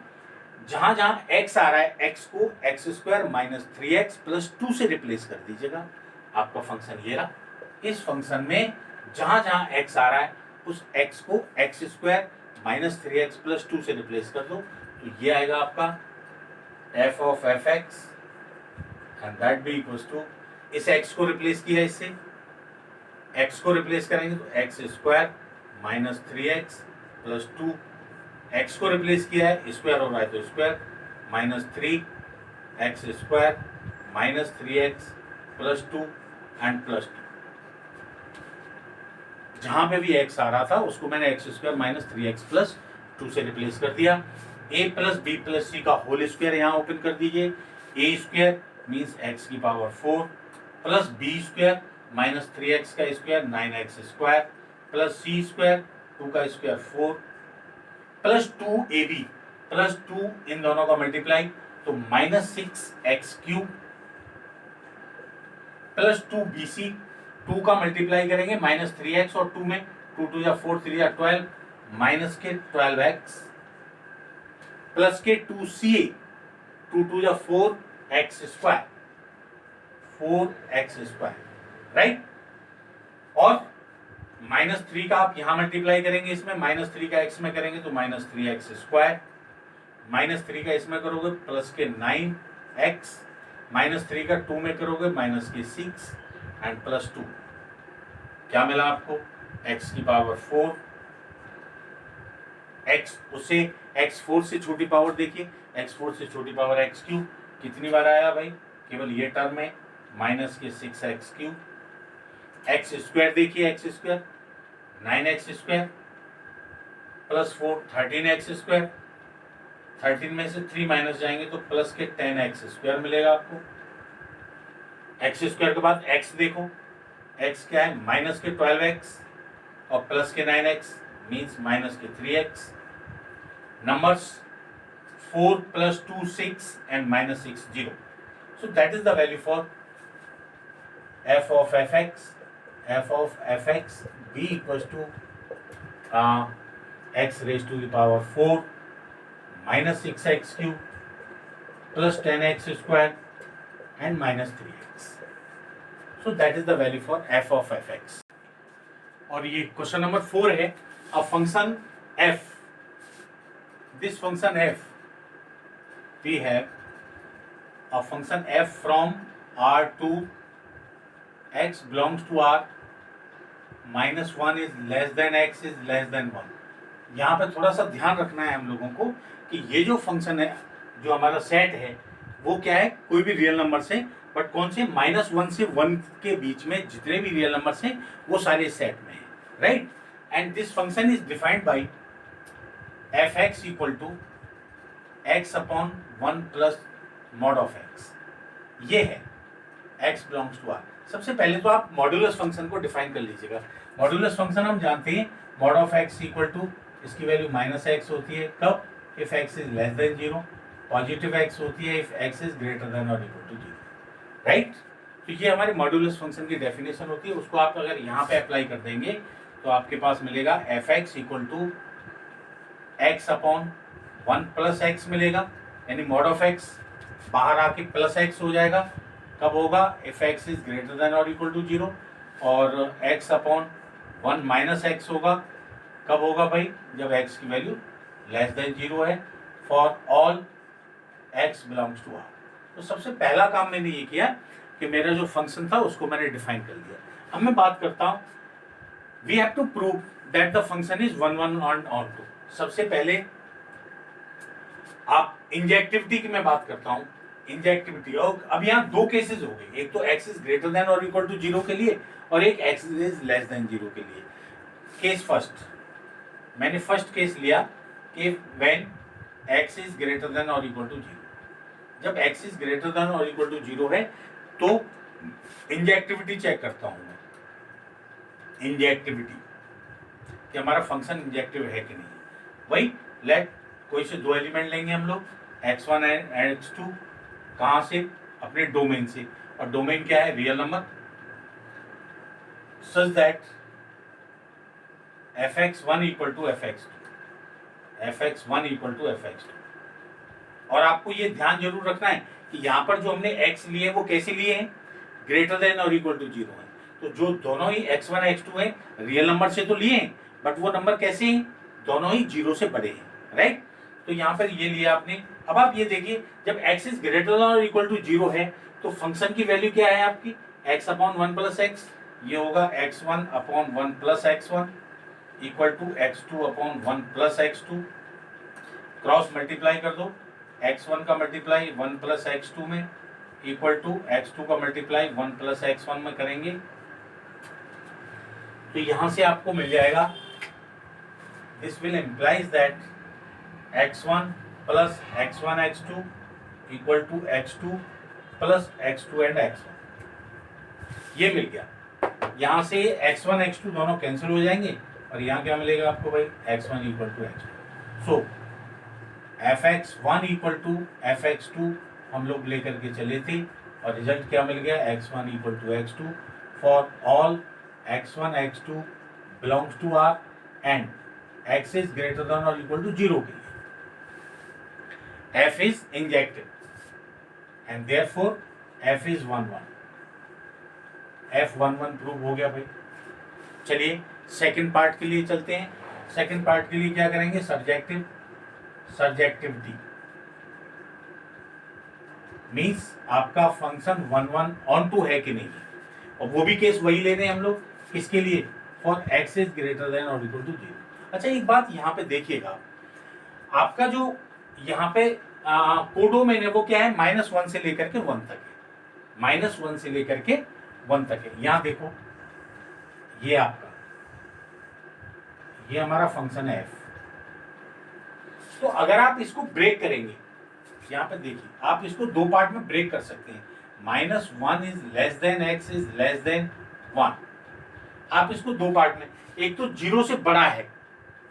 जहां जहां x आ रहा है, x को x square minus 3x plus 2 से रिप्लेस कर दीजिएगा, आपका फंक्शन ये रहा। इस फंक्शन में जहां जहां x आ रहा है उस x को x square minus 3x plus 2 से रिप्लेस कर दो, तो ये आएगा आपका f of fx and that b equals to, इस x को रिप्लेस किया, इससे x को रिप्लेस करेंगे तो x square minus 3x plus 2, x को रिप्लेस किया है, स्क्वायर हो रहा है तो square minus 3x square minus 3x plus 2 and plus 2। जहां पे भी x आ रहा था उसको मैंने x square minus 3x plus 2 से रिप्लेस कर दिया। a plus b plus c का होल स्क्वायर यहाँ ओपन कर दीजिए, a स्क्वायर मीन्स x की power 4 plus b square minus 3x का square 9x square plus c square 2 का स्क्वायर 4 प्लस 2ab प्लस 2 इन दोनों का मल्टीप्लाई तो minus 6x cube plus 2bc, 2 का मल्टीप्लाई करेंगे माइनस 3x और 2 में 2 2 या 4 3 या 12 माइनस के 12x प्लस के 2ca 2 2 या 4x square 4x square, right. और माइनस 3 का आप यहां मल्टीप्लाई करेंगे, इसमें माइनस 3 का x में करेंगे तो माइनस 3x स्क्वायर, माइनस 3 का इसमें करोगे प्लस के 9x, माइनस 3 का 2 में करोगे माइनस के 6 एंड प्लस 2, क्या मिला आपको, x की पावर 4, x उसे x4 से छोटी पावर देखिए, x4 से छोटी पावर x क्यूब कितनी बार आया भाई, केवल ये टर्म में माइनस के 6x क्यूब, x स्क्वायर देखिए, x square 9x square plus 4 13x square, 13 में से 3 माइनस जाएंगे तो प्लस के 10x स्क्वायर मिलेगा आपको। x स्क्वायर के बाद x देखो, x क्या है, माइनस के 12x और प्लस के 9x मीन्स माइनस के 3x। Numbers 4 plus 2 6 and minus 6 0, so that is the value for f of fx b equals to x raised to the power 4 minus 6x cube plus 10x square and minus 3x, so that is the value for f of fx। और ये क्वेश्चन नंबर 4 है, a function f, this function f, we have a function f from R to x belongs to R minus 1 is less than x is less than 1। यहाँ पे थोड़ा सा ध्यान रखना है हम लोगों को कि ये जो फंक्शन है, जो हमारा सेट है, वो क्या है, कोई भी रियल नंबर से, बट कौन से, -1 से 1 के बीच में जितने भी रियल नंबर्स हैं वो सारे सेट में है, right. And this function is defined by fx equal to x upon 1 plus mod of x, ये है x बिलोंग्स टू r। सबसे पहले तो आप मॉड्यूलस फंक्शन को डिफाइन कर लीजिएगा। मॉड्यूलस फंक्शन हम जानते हैं, mod of x equal to, इसकी वैल्यू माइनस x होती है कब, if x is less than 0, positive x होती है if x is greater than और इक्वल टू 0, राइट। तो ये हमारे मॉड्यूलस फंक्शन की डेफिनेशन होती है। उसको आप अगर यहाँ पे अप्लाई कर देंगे तो आपके पास मिलेगा fx equal to x upon 1 plus x मिलेगा, यानी मॉड ऑफ x बाहर आके प्लस x हो जाएगा, कब होगा, if x is greater than और इक्वल टू 0, और x अपॉन 1 माइनस x होगा कब होगा भाई? जब x की वैल्यू लेस देन 0 है, for all x belongs to r। तो सबसे पहला काम मैंने ये किया कि मेरा जो फंक्शन था उसको मैंने डिफाइन कर दिया। अब मैं बात करता हूं, we have to prove that the function is 1 1 on 2। सबसे पहले आप इंजेक्टिविटी की मैं बात करता हूं, इंजेक्टिविटी। और अब यहाँ दो केसेस हो गए, एक तो x इज ग्रेटर देन और इक्वल टू 0 के लिए, और एक x इज लेस देन 0 के लिए। केस फर्स्ट, मैंने फर्स्ट केस लिया कि when x is greater than और इक्वल टू 0। जब x इज ग्रेटर देन और इक्वल टू 0 है तो इंजेक्टिविटी चेक करता हूं मैं, इंजेक्टिविटी कि हमारा फंक्शन इंजेक्टिव है कि नहीं। वही लेट कोई से दो एलिमेंट लेंगे हम लोग, x1 एंड x2। कहां से? अपने डोमेन से। और डोमेन क्या है? Real number. Such that fx1 equal to fx2, fx1 equal to fx2। और आपको ये ध्यान जरूर रखना है कि यहां पर जो हमने x लिए वो कैसे लिए हैं? ग्रेटर देन और इक्वल टू 0 है। तो जो दोनों ही x1 x2 है रियल नंबर से तो लिए हैं, बट वो नंबर कैसे हैं? दोनों ही 0 से बड़े हैं, राइट? तो यहां पर ये लिया आपने। अब आप ये देखिए, जब x इज ग्रेटर देन और इक्वल टू 0 है तो फंक्शन की वैल्यू क्या है आपकी? x upon 1 plus x। ये होगा x1 upon 1 plus x1 equal to x2 upon 1 plus x2। Cross multiply कर दो, x1 का मल्टीप्लाई 1 प्लस x2 में इक्वल टू x2 का मल्टीप्लाई 1 प्लस x1 में करेंगे तो यहां से आपको मिल जाएगा, this will implies that x1 plus x1 x2 equal to x2 plus x2 and x1। ये मिल गया। यहां से x1 x2 दोनों कैंसिल हो जाएंगे और यहां क्या मिलेगा आपको भाई? x1 equal to x2। So fx1 equal to fx2 हम लोग लेकर के चले थे और रिजल्ट क्या मिल गया? x1 equal to x2 for all x1 x2 belongs to r and x is greater than और इक्वल टू 0 के लिए f is injective and therefore f is 1 1। f 1 1 prove हो गया भाई। चलिए सेकंड पार्ट के लिए चलते हैं। सेकंड पार्ट के लिए क्या करेंगे? सब्जेक्टिव, सर्जेक्टिविटी मीन्स आपका फंक्शन 1 1 ऑन 2 है कि नहीं, और वो भी केस वही ले रहे हैं हम लोग। किसके लिए? For x is greater than और इक्वल टू 0। अच्छा एक बात यहाँ पे देखिएगा, आपका जो यहाँ पे कोडोमेन है वो क्या है? -1 से लेकर के 1 तक है, -1 से लेकर के 1 तक है। यहाँ देखो, ये आपका, ये हमारा फंक्शन है f। तो अगर आप इसको ब्रेक करेंगे, यहाँ पे देखिए, आप इसको दो पार्ट में ब्रेक कर सकते हैं। -1 is less then x is less then 1। आप इसको दो पार्ट में, एक तो 0 से बड़ा है।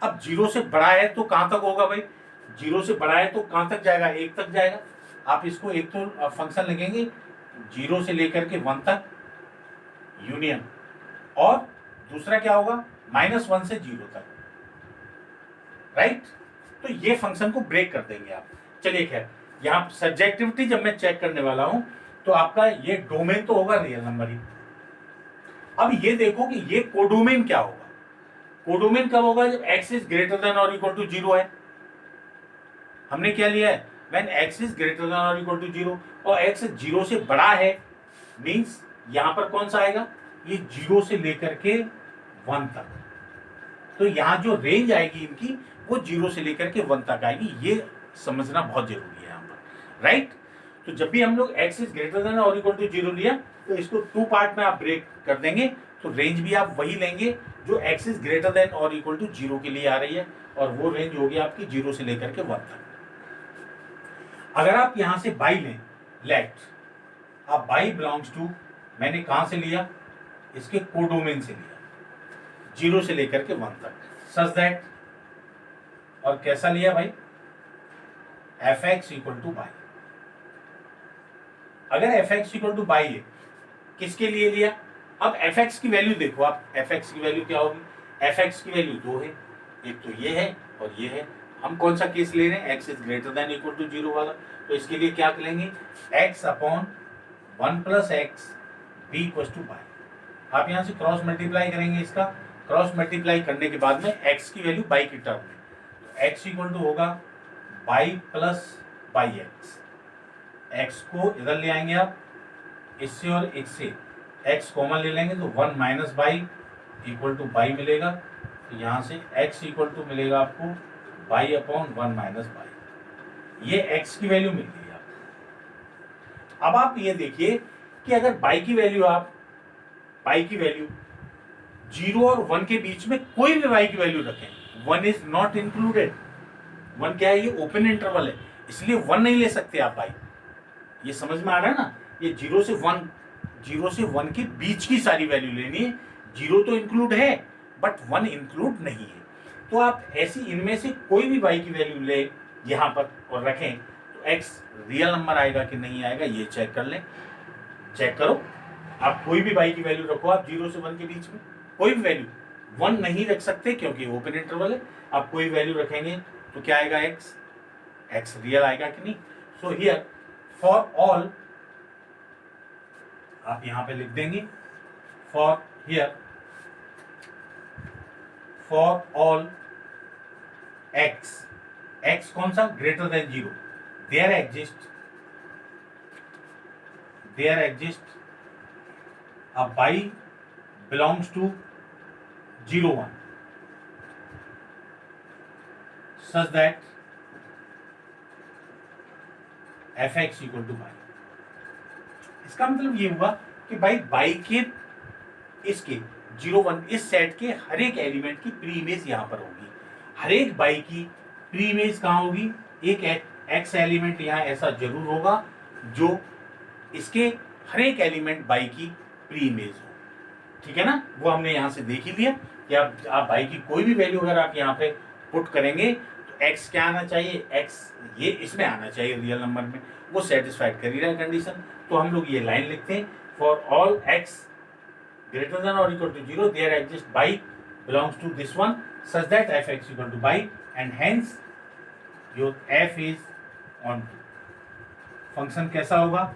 अब 0 से बड़ा है तो कहां तक होगा भाई? 0 से बड़ा है तो कहां तक जाएगा? 1 तक जाएगा। आप इसको एक तो फंक्शन लगेंगे 0 से लेकर के 1 तक यूनियन, और दूसरा क्या होगा? -1 से 0 तक, राइट? तो ये फंक्शन को ब्रेक कर देंगे आप। चलिए खैर, यहाँ सब्जेक्टिविटी जब मैं चेक करने वाला हूं तो आपका ये डोमेन तो होगा रियल नंबर ही। अब ये देखो कि ये कोडोमेन क्या होगा? कोडोमेन कब होगा? जब x इज ग्रेटर देन और इक्वल टू 0 है। हमने क्या लिया है? When x is greater than और इक्वल टू 0, और x 0 से बड़ा है मींस यहां पर कौन सा आएगा? ये 0 से लेकर के 1 तक। तो यहां जो रेंज आएगी इनकी वो 0 से लेकर के 1 तक आएगी। ये समझना बहुत जरूरी है यहाँ पर, राइट? तो जब भी हम लोग x इज ग्रेटर देन और इक्वल टू 0 लिया तो इसको 2 पार्ट में आप ब्रेक कर देंगे, तो रेंज भी आप वही लेंगे जो x इज ग्रेटर देन और इक्वल टू 0 के लिए आ रही है, और वो रेंज होगी आपकी 0 से लेकर के 1 तक। अगर आप यहां से बाई लें, लेट आप बाई बिलोंग्स टू, मैंने कहां से लिया? इसके कोडोमेन से लिया, 0 से लेकर के 1 तक, सच दैट, और कैसा लिया भाई? fx equal to by. अगर fx इक्वल टू बाई है, किसके लिए लिया? अब fx की वैल्यू देखो आप, fx की वैल्यू क्या होगी? fx की वैल्यू 2 है, एक तो ये है और ये है। हम कौन सा केस ले रहे हैं? x is greater than equal to 0 वाला। तो इसके लिए क्या लेंगे? x upon 1 plus x b equal to y. आप यहां से क्रॉस मल्टीप्लाई करेंगे, इसका क्रॉस मल्टीप्लाई करने के बाद में x की वैल्यू बाई की टर्म में, तो x इक्वल टू होगा by plus by x. X को इधर ले आएंगे आप, इससे और इससे x कॉमन ले लेंगे तो 1 minus y equal to by मिलेगा। तो यहाँ से x इक्वल टू मिलेगा आपको बाई अपॉन 1 माइनस बाई। ये x की वैल्यू मिल गई आपको। अब आप ये देखिए कि अगर बाई की वैल्यू बाई की वैल्यू 0 और 1 के बीच में कोई भी बाई की वैल्यू रखें, 1 इज नॉट इंक्लूडेड। 1 क्या है, ये ओपन इंटरवल है, इसलिए 1 नहीं ले सकते आप बाई। ये समझ में आ रहा है ना, ये 0 से 1 के बीच की सारी वैल्यू लेनी है। 0 तो इंक्लूड है बट 1 इंक्लूड नहीं है। तो आप ऐसी इनमें से कोई भी बाई की वैल्यू ले यहाँ पर और रखें तो x रियल नंबर आएगा कि नहीं आएगा ये चेक कर लें। चेक करो, आप कोई भी बाई की वैल्यू रखो, आप 0 से 1 के बीच में कोई भी वैल्यू, 1 नहीं रख सकते क्योंकि ओपन इंटरवल है। आप कोई वैल्यू रखेंगे तो क्या आएगा, x रियल आएगा कि नहीं। सो हियर फॉर ऑल आप यहां पे लिख देंगे for here for all x कौन सा, greater than 0, there exist a y belongs to 0 1 such that fx equal to बाई। इसका मतलब ये हुआ कि बाई के इसके 0 1 इस सेट के हर एक एलिमेंट की प्री इमेज यहां पर होगी। हर एक बाई की प्री इमेज कहां होगी, एक एक्स एलिमेंट यहां ऐसा जरूर होगा जो इसके हर एक एलिमेंट बाई की प्री इमेज हो। ठीक है ना, वो हमने यहां से देख ही लिया कि आप बाई की कोई भी वैल्यू अगर आप यहाँ पे पुट करेंगे तो x क्या आना चाहिए, x ये इसमें आना चाहिए रियल नंबर में, वो सेटिस्फाइड कर ही रहा है कंडीशन। तो हम लोग ये लाइन लिखते हैं for all x greater than और equal to 0 there exist by belongs to this one such that fx equal to by and hence your f is onto. Function कैसा होगा,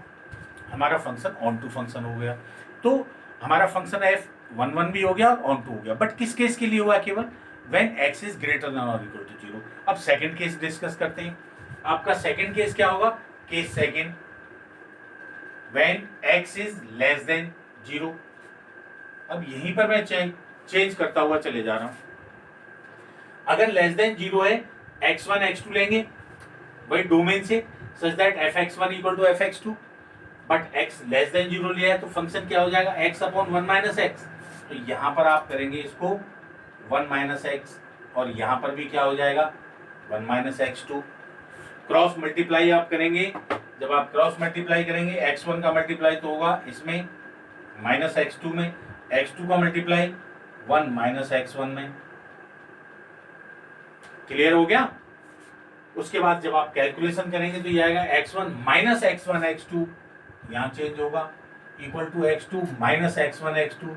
हमारा फंक्शन ऑन टू फंक्शन हो गया। तो हमारा फंक्शन f11 भी हो गया और ऑन टू हो गया, बट किस केस के लिए हुआ, केवल when x is greater than और इक्वल टू 0। अब सेकंड केस डिस्कस करते हैं। आपका सेकंड केस क्या होगा, case second when x is less than 0। अब यहीं पर मैं चेंज करता हुआ चले जा रहा हूं। अगर लेस देन 0 है, x1 x2 लेंगे वही डोमेन से such that fx1 equal to fx2, but x less than 0 लिया है तो फंक्शन क्या हो जाएगा, x अपॉन 1 माइनस एक्स। तो यहां पर आप करेंगे इसको 1 माइनस एक्स और यहां पर भी क्या हो जाएगा 1 माइनस x2। क्रॉस मल्टीप्लाई आप करेंगे, जब आप क्रॉस मल्टीप्लाई करेंगे x1 का मल्टीप्लाई तो होगा इसमें माइनस x2 में, x2 का मल्टीप्लाई 1 माइनस x1 में। क्लियर हो गया। उसके बाद जब आप कैलकुलेशन करेंगे तो ये आएगा x1 माइनस x1 x2, यहां चेंज होगा equal to x2 minus x1 x2,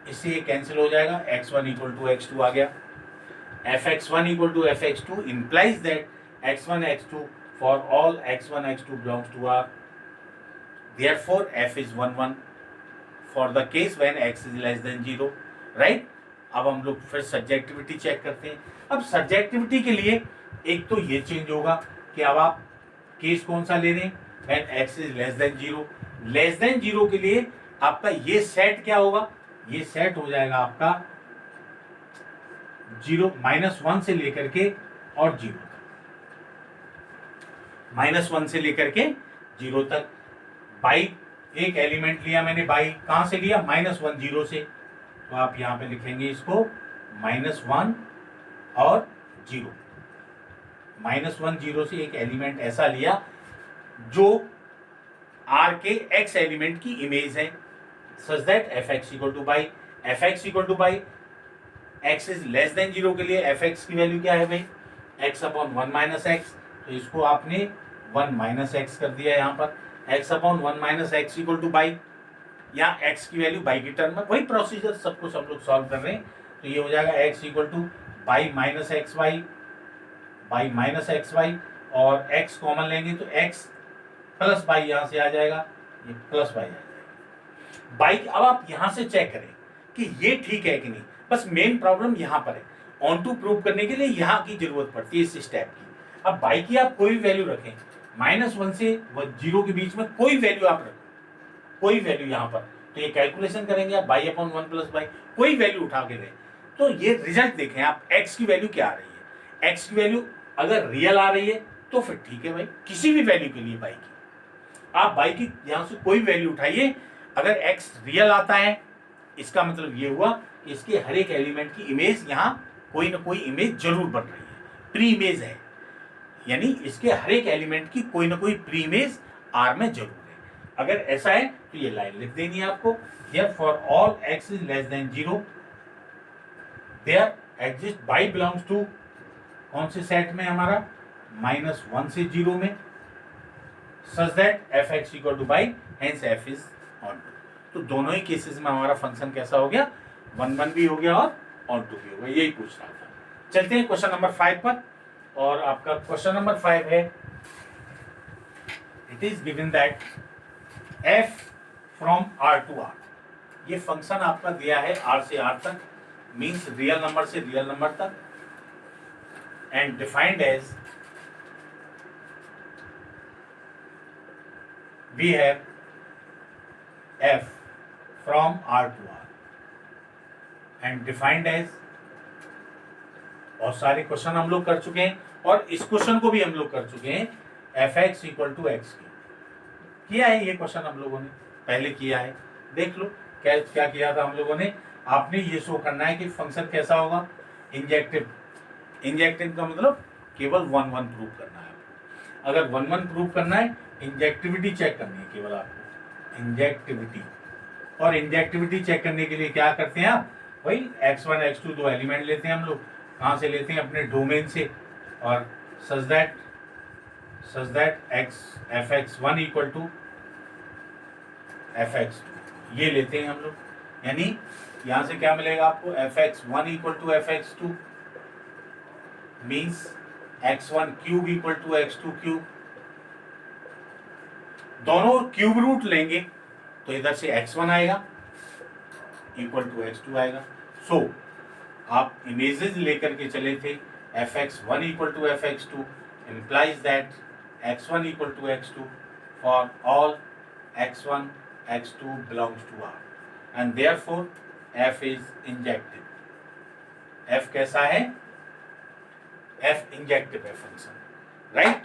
इससे ये कैंसिल हो जाएगा, x1 इक्वल टू x2 आ गया। fx1 equal to fx2 implies that x1 x2 for all x1 x2 belongs to R, therefore f is 1 1 for the case when x is less than 0, right। अब हम लोग फिर सब्जेक्टिविटी चेक करते हैं। अब सब्जेक्टिविटी के लिए एक तो ये चेंज होगा कि अब आप केस कौन सा ले रहे हैं, when x is less than 0। Less than 0 के लिए आपका ये सेट क्या होगा, ये सेट हो जाएगा आपका 0 -1 से लेकर के और 0 तक, -1 से लेकर के 0 तक। बाई एक एलिमेंट लिया मैंने, बाई कहां से लिया, -1 0 से, तो आप यहां पे लिखेंगे इसको -1 और 0। -1 0 से एक एलिमेंट ऐसा लिया जो R के x एलिमेंट की इमेज है सच that fx equal to by, fx equal to by, x is less than 0 के लिए fx की वैल्यू क्या है भाई, x अपॉन 1 माइनस एक्स, तो इसको आपने 1 माइनस एक्स कर दिया यहाँ पर, x upon 1 minus x equal to by, यहाँ x की वैल्यू बाई की टर्म में, वही प्रोसीजर सब कुछ हम लोग सॉल्व कर रहे हैं। तो ये हो जाएगा x equal to by minus x y, y minus x y, और x कॉमन लेंगे तो x प्लस बाई यहां से आ जाएगा, ये प्लस बाई आ जाएगा बाई। अब आप यहां से चेक करें कि ये ठीक है कि नहीं। बस मेन प्रॉब्लम यहाँ पर है, ऑन टू प्रूव करने के लिए यहाँ की जरूरत पड़ती है इस स्टेप की। अब बाई की आप कोई वैल्यू रखें, -1 से 0 के बीच में कोई वैल्यू आप रखें, कोई वैल्यू यहाँ पर, तो ये कैलकुलेशन करेंगे आप बाई अपॉन 1 प्लस बाई, कोई वैल्यू उठा के दें तो ये रिजल्ट देखें आप, एक्स की वैल्यू क्या आ रही है। एक्स की वैल्यू अगर रियल आ रही है तो फिर ठीक है भाई, किसी भी वैल्यू के लिए बाई की आप बाई की यहां से कोई वैल्यू उठाइए, अगर एक्स रियल आता है इसका मतलब ये हुआ कि इसके हर एक एलिमेंट की इमेज यहाँ कोई ना कोई इमेज जरूर बन रही है, प्री इमेज है, यानी इसके हर एक एलिमेंट की कोई ना कोई प्री इमेज आर में जरूर है। अगर ऐसा है तो ये लाइन लिख देनी है आपको, here for all x is less than 0 there exist by belongs to कौन से सेट में हमारा, -1 से 0 में, such that f x equal to y, hence f is onto. तो दोनों ही केसेस में हमारा फंक्शन कैसा हो गया, 1 भी हो गया और ऑन टू भी हो गया, यही पूछ रहा था। चलते हैं क्वेश्चन नंबर 5 पर, और आपका क्वेश्चन नंबर 5 है, it is given that f from r to r, ये फंक्शन आपका दिया है आर से आर तक, मीन्स रियल नंबर से रियल नंबर तक, and defined as we have f from r to r and defined as, बहुत सारे क्वेश्चन हम लोग कर चुके हैं और इस क्वेश्चन को भी हम लोग कर चुके हैं, f x equal to x किया है, ये क्वेश्चन हम लोगों ने पहले किया है, देख लो क्या क्या किया था हम लोगों ने। आपने ये शो करना है कि फंक्शन कैसा होगा, इंजेक्टिव, इंजेक्टिव का मतलब केवल 1 प्रूव करना है आपको, अगर 1 प्रूव करना है इंजेक्टिविटी चेक करनी है केवल आपको, इंजेक्टिविटी, और इंजेक्टिविटी चेक करने के लिए क्या करते हैं आप, वही x1 x2 दो एलिमेंट लेते हैं हम लोग, कहाँ से लेते हैं, अपने डोमेन से, और such that f x 1 equal to f x 2 ये लेते हैं हम लोग, यानी यहाँ से क्या मिलेगा आपको, f x 1 equal to f x 2 means x1 cube equal to x2 cube, दोनों क्यूब रूट लेंगे तो इधर से x1 आएगा इक्वल टू x2 आएगा। सो आप इमेजेस लेकर के चले थे, fx1 equal to fx2 implies that x1 equal to x2 for all x1 x2 belongs to R and therefore f is injective। f कैसा है, f इंजेक्टिव है फंक्शन, राइट।